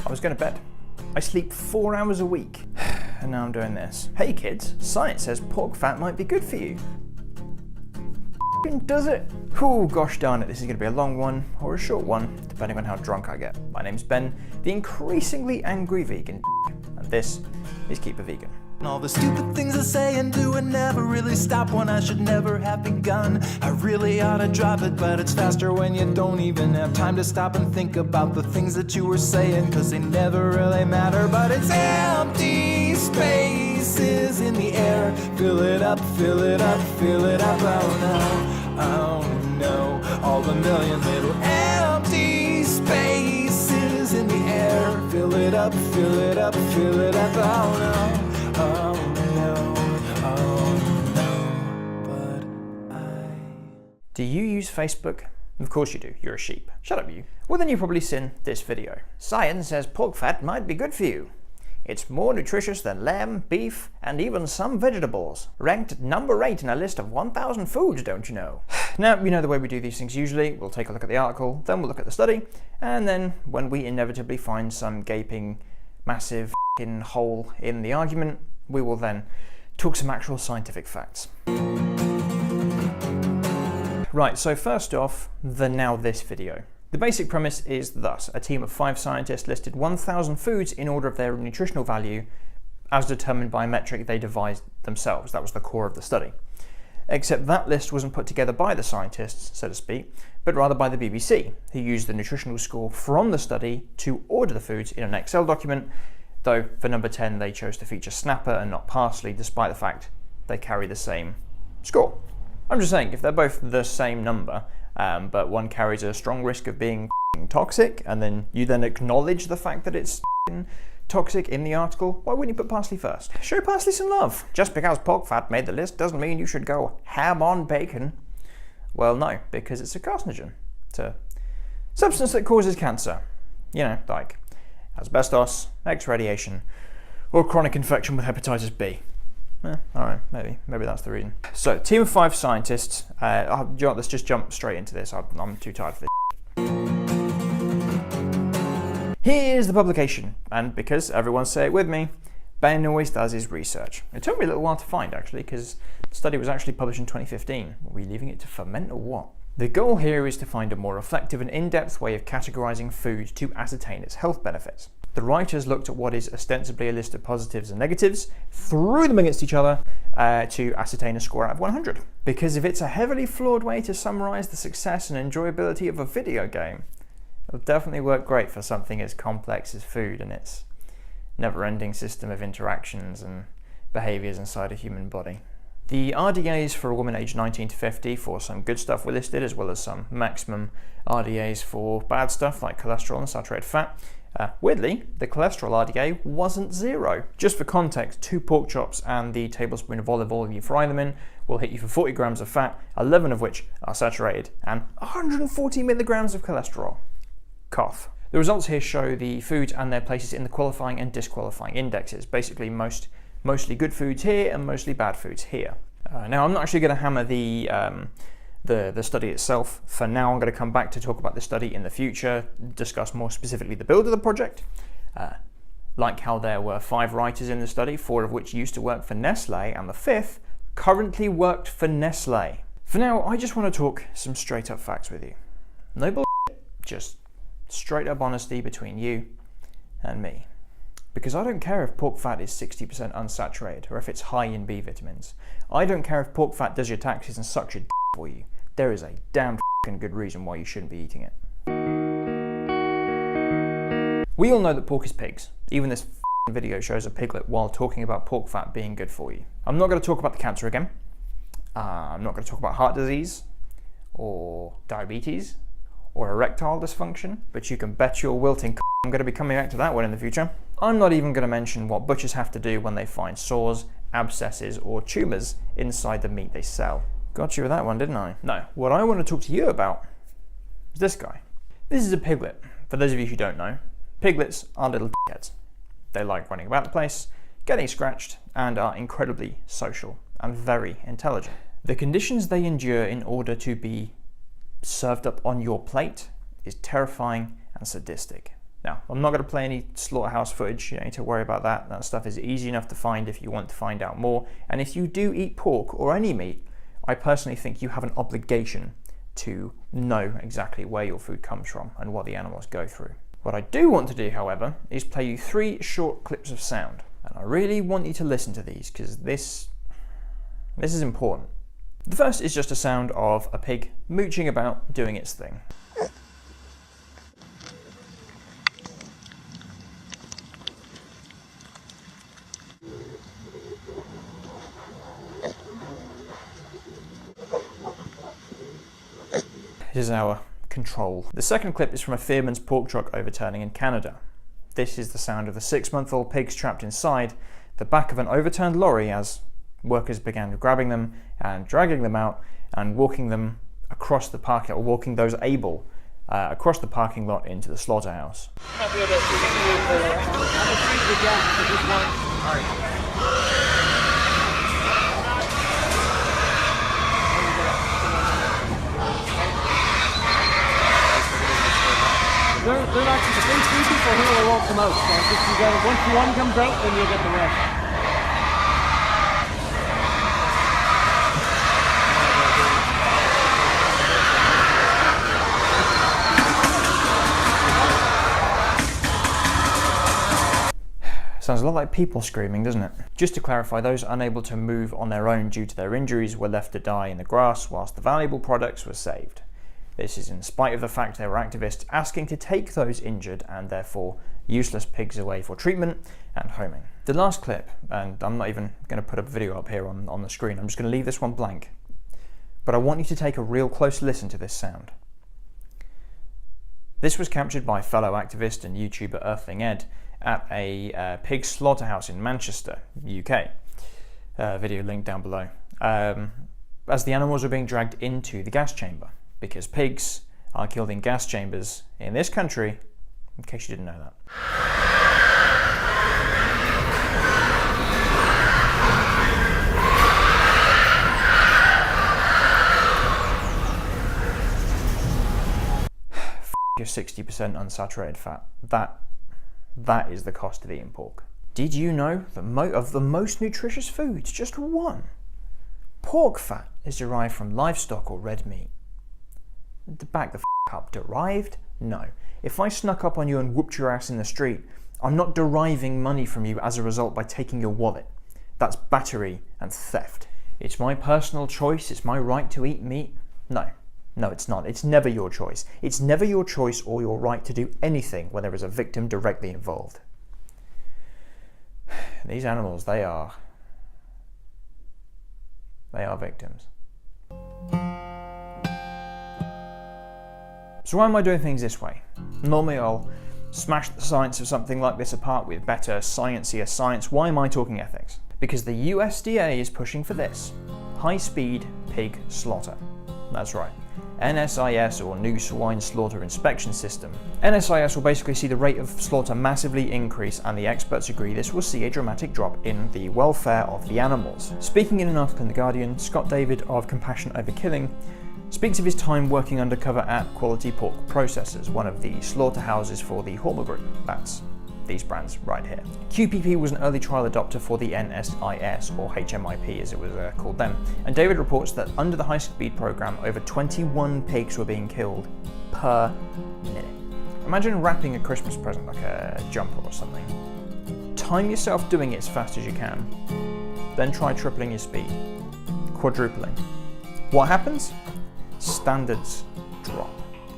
I was going to bed. I sleep 4 hours a week, and now I'm doing this. Hey kids, science says pork fat might be good for you. Does it? Oh gosh darn it, this is going to be a long one or a short one, depending on how drunk I get. My name's Ben, the increasingly angry vegan, and this is Keep a Vegan. All the stupid things I say and do and never really stop when I should never have begun. I really ought to drop it, but it's faster when you don't even have time to stop and think about the things that you were saying, cause they never really matter. But it's empty spaces in the air. Fill it up, fill it up, fill it up. Oh no, all the million little empty spaces in the air. Fill it up, fill it up, fill it up. Oh no. Oh no, but Do you use Facebook? Of course you do, you're a sheep. Shut up you. Well then you've probably seen this video. Science says pork fat might be good for you. It's more nutritious than lamb, beef, and even some vegetables. Ranked number 8 in a list of 1,000 foods, don't you know? Now, you know the way we do these things usually. We'll take a look at the article, then we'll look at the study, and then when we inevitably find some gaping, massive f***ing hole in the argument, we will then talk some actual scientific facts. Right, so first off, the Now This video. The basic premise is thus: a team of 5 scientists listed 1,000 foods in order of their nutritional value as determined by a metric they devised themselves. That was the core of the study. Except that list wasn't put together by the scientists, so to speak, but rather by the BBC, who used the nutritional score from the study to order the foods in an Excel document, though for number 10 they chose to feature snapper and not parsley, despite the fact they carry the same score. I'm just saying, if they're both the same number, but one carries a strong risk of being toxic, and then you then acknowledge the fact that it's toxic in the article, why wouldn't you put parsley first? Show parsley some love. Just because pork fat made the list doesn't mean you should go ham on bacon. Well, no, because it's a carcinogen. It's a substance that causes cancer. You know, like asbestos, X-radiation, or chronic infection with hepatitis B. Alright, maybe that's the reason. So, team of 5 scientists. Let's just jump straight into this. I'm too tired for this. Here's the publication, and because everyone say it with me, Ben always does his research. It took me a little while to find, actually, because the study was actually published in 2015. Are we leaving it to ferment or what? The goal here is to find a more reflective and in-depth way of categorizing food to ascertain its health benefits. The writers looked at what is ostensibly a list of positives and negatives, threw them against each other to ascertain a score out of 100. Because if it's a heavily flawed way to summarize the success and enjoyability of a video game, it'll definitely work great for something as complex as food and its never-ending system of interactions and behaviors inside a human body. The RDAs for a woman aged 19 to 50 for some good stuff were listed, as well as some maximum RDAs for bad stuff like cholesterol and saturated fat. Weirdly, the cholesterol RDA wasn't 0. Just for context, 2 pork chops and the tablespoon of olive oil you fry them in will hit you for 40 grams of fat, 11 of which are saturated, and 140 milligrams of cholesterol. Cough. The results here show the foods and their places in the qualifying and disqualifying indexes. Basically, mostly good foods here and mostly bad foods here. Now, I'm not actually going to hammer the study itself. For now, I'm going to come back to talk about the study in the future, discuss more specifically the build of the project, like how there were 5 writers in the study, 4 of which used to work for Nestle, and the 5th currently worked for Nestle. For now, I just want to talk some straight up facts with you. No bullshit, just straight up honesty between you and me. Because I don't care if pork fat is 60% unsaturated or if it's high in B vitamins. I don't care if pork fat does your taxes and sucks your d for you. There is a damn f***ing good reason why you shouldn't be eating it. We all know that pork is pigs. Even this f***ing video shows a piglet while talking about pork fat being good for you. I'm not going to talk about the cancer again. I'm not going to talk about heart disease or diabetes or erectile dysfunction, but you can bet your wilting I'm going to be coming back to that one in the future. I'm not even going to mention what butchers have to do when they find sores, abscesses, or tumours inside the meat they sell. Got you with that one, didn't I? No, what I want to talk to you about is this guy. This is a piglet. For those of you who don't know, piglets are little dickheads. They like running about the place, getting scratched, and are incredibly social and very intelligent. The conditions they endure in order to be served up on your plate is terrifying and sadistic. Now, I'm not going to play any slaughterhouse footage, you don't need to worry about that. That stuff is easy enough to find if you want to find out more. And if you do eat pork or any meat, I personally think you have an obligation to know exactly where your food comes from and what the animals go through. What I do want to do, however, is play you 3 short clips of sound. And I really want you to listen to these because this is important. The first is just a sound of a pig mooching about doing its thing. This is our control. The second clip is from a Fearman's pork truck overturning in Canada. This is the sound of the 6-month-old pigs trapped inside the back of an overturned lorry as workers began grabbing them and dragging them out and walking them across the parking, or walking those able across the parking lot into the slaughterhouse. They're actually the 3 people here will won't come out. So just you get, once one comes out, then you'll get the rest. Sounds a lot like people screaming, doesn't it? Just to clarify, those unable to move on their own due to their injuries were left to die in the grass whilst the valuable products were saved. This is in spite of the fact there were activists asking to take those injured and therefore useless pigs away for treatment and homing. The last clip, and I'm not even going to put a video up here on the screen, I'm just going to leave this one blank, but I want you to take a real close listen to this sound. This was captured by fellow activist and YouTuber Earthling Ed at a pig slaughterhouse in Manchester, UK. Video link down below. As the animals were being dragged into the gas chamber, because pigs are killed in gas chambers in this country, in case you didn't know that. Your 60% unsaturated fat. That is the cost of eating pork. Did you know that of the most nutritious foods, just one, pork fat is derived from livestock or red meat? Back the up. Derived? No. If I snuck up on you and whooped your ass in the street, I'm not deriving money from you as a result by taking your wallet. That's battery and theft. It's my personal choice. It's my right to eat meat. No, it's not. It's never your choice. It's never your choice or your right to do anything when there is a victim directly involved. These animals, they are victims. So why am I doing things this way? Normally I'll smash the science of something like this apart with better, sciencier science. Why am I talking ethics? Because the USDA is pushing for this. High-speed pig slaughter. That's right. NSIS, or New Swine Slaughter Inspection System. NSIS will basically see the rate of slaughter massively increase, and the experts agree this will see a dramatic drop in the welfare of the animals. Speaking in an article in The Guardian, Scott David of Compassion Over Killing speaks of his time working undercover at Quality Pork Processors, one of the slaughterhouses for the Hormel Group. That's these brands right here. QPP was an early trial adopter for the NSIS, or HMIP as it was called then, and David reports that under the high-speed program, over 21 pigs were being killed per minute. Imagine wrapping a Christmas present like a jumper or something. Time yourself doing it as fast as you can, then try tripling your speed, quadrupling. What happens? Standards drop.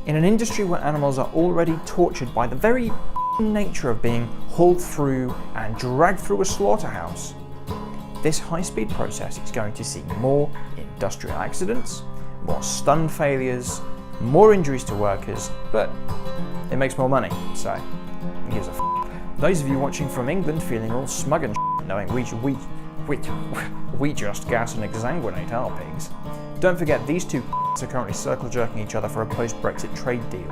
In an industry where animals are already tortured by the very nature of being hauled through and dragged through a slaughterhouse, this high-speed process is going to see more industrial accidents, more stun failures, more injuries to workers, but it makes more money, so who gives a f***? Those of you watching from England feeling all smug and knowing we just gas and exsanguinate our pigs. Don't forget, these two are currently circle-jerking each other for a post-Brexit trade deal.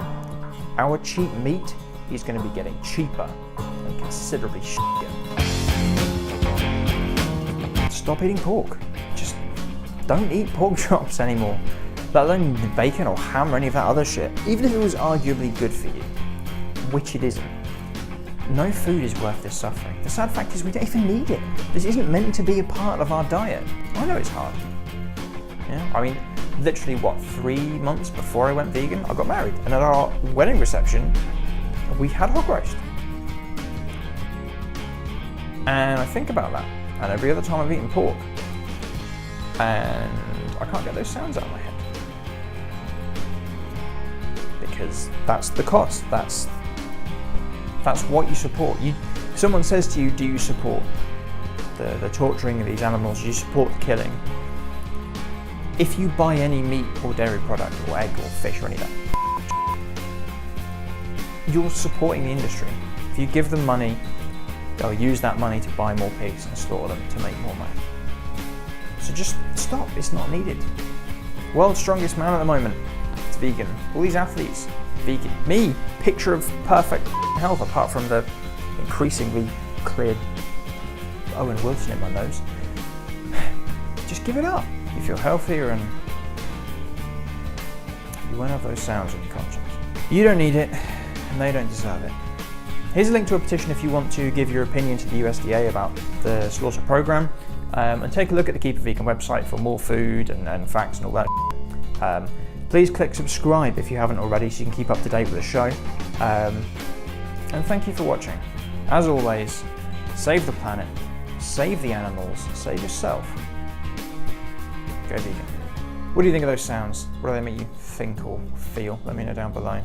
Our cheap meat is going to be getting cheaper and considerably shittier. Stop eating pork. Just don't eat pork chops anymore. Let alone bacon or ham or any of that other shit. Even if it was arguably good for you, which it isn't. No food is worth this suffering. The sad fact is we don't even need it. This isn't meant to be a part of our diet. I know it's hard. Yeah, I mean, literally 3 months before I went vegan, I got married. And at our wedding reception, we had hog roast. And I think about that. And every other time I've eaten pork. And I can't get those sounds out of my head. Because that's the cost. That's what you support. Someone says to you, do you support the torturing of these animals? Do you support the killing? If you buy any meat or dairy product or egg or fish or any of that, you're supporting the industry. If you give them money, they'll use that money to buy more pigs and slaughter them to make more money. So just stop, it's not needed. World's strongest man at the moment, it's vegan. All these athletes, vegan. Me, picture of perfect health apart from the increasingly clear Owen Wilson in my nose. Just give it up. You feel healthier and you won't have those sounds on your conscience. You don't need it and they don't deserve it. Here's a link to a petition if you want to give your opinion to the USDA about the slaughter program. And take a look at the Keep It Vegan website for more food and facts and all that. Please click subscribe if you haven't already so you can keep up to date with the show. And thank you for watching. As always, save the planet, save the animals, save yourself. Go vegan. What do you think of those sounds? What do they make you think or feel? Let me know down below.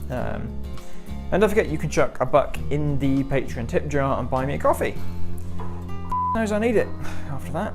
And don't forget you can chuck $1 in the Patreon tip jar and buy me a coffee. Knows I need it after that.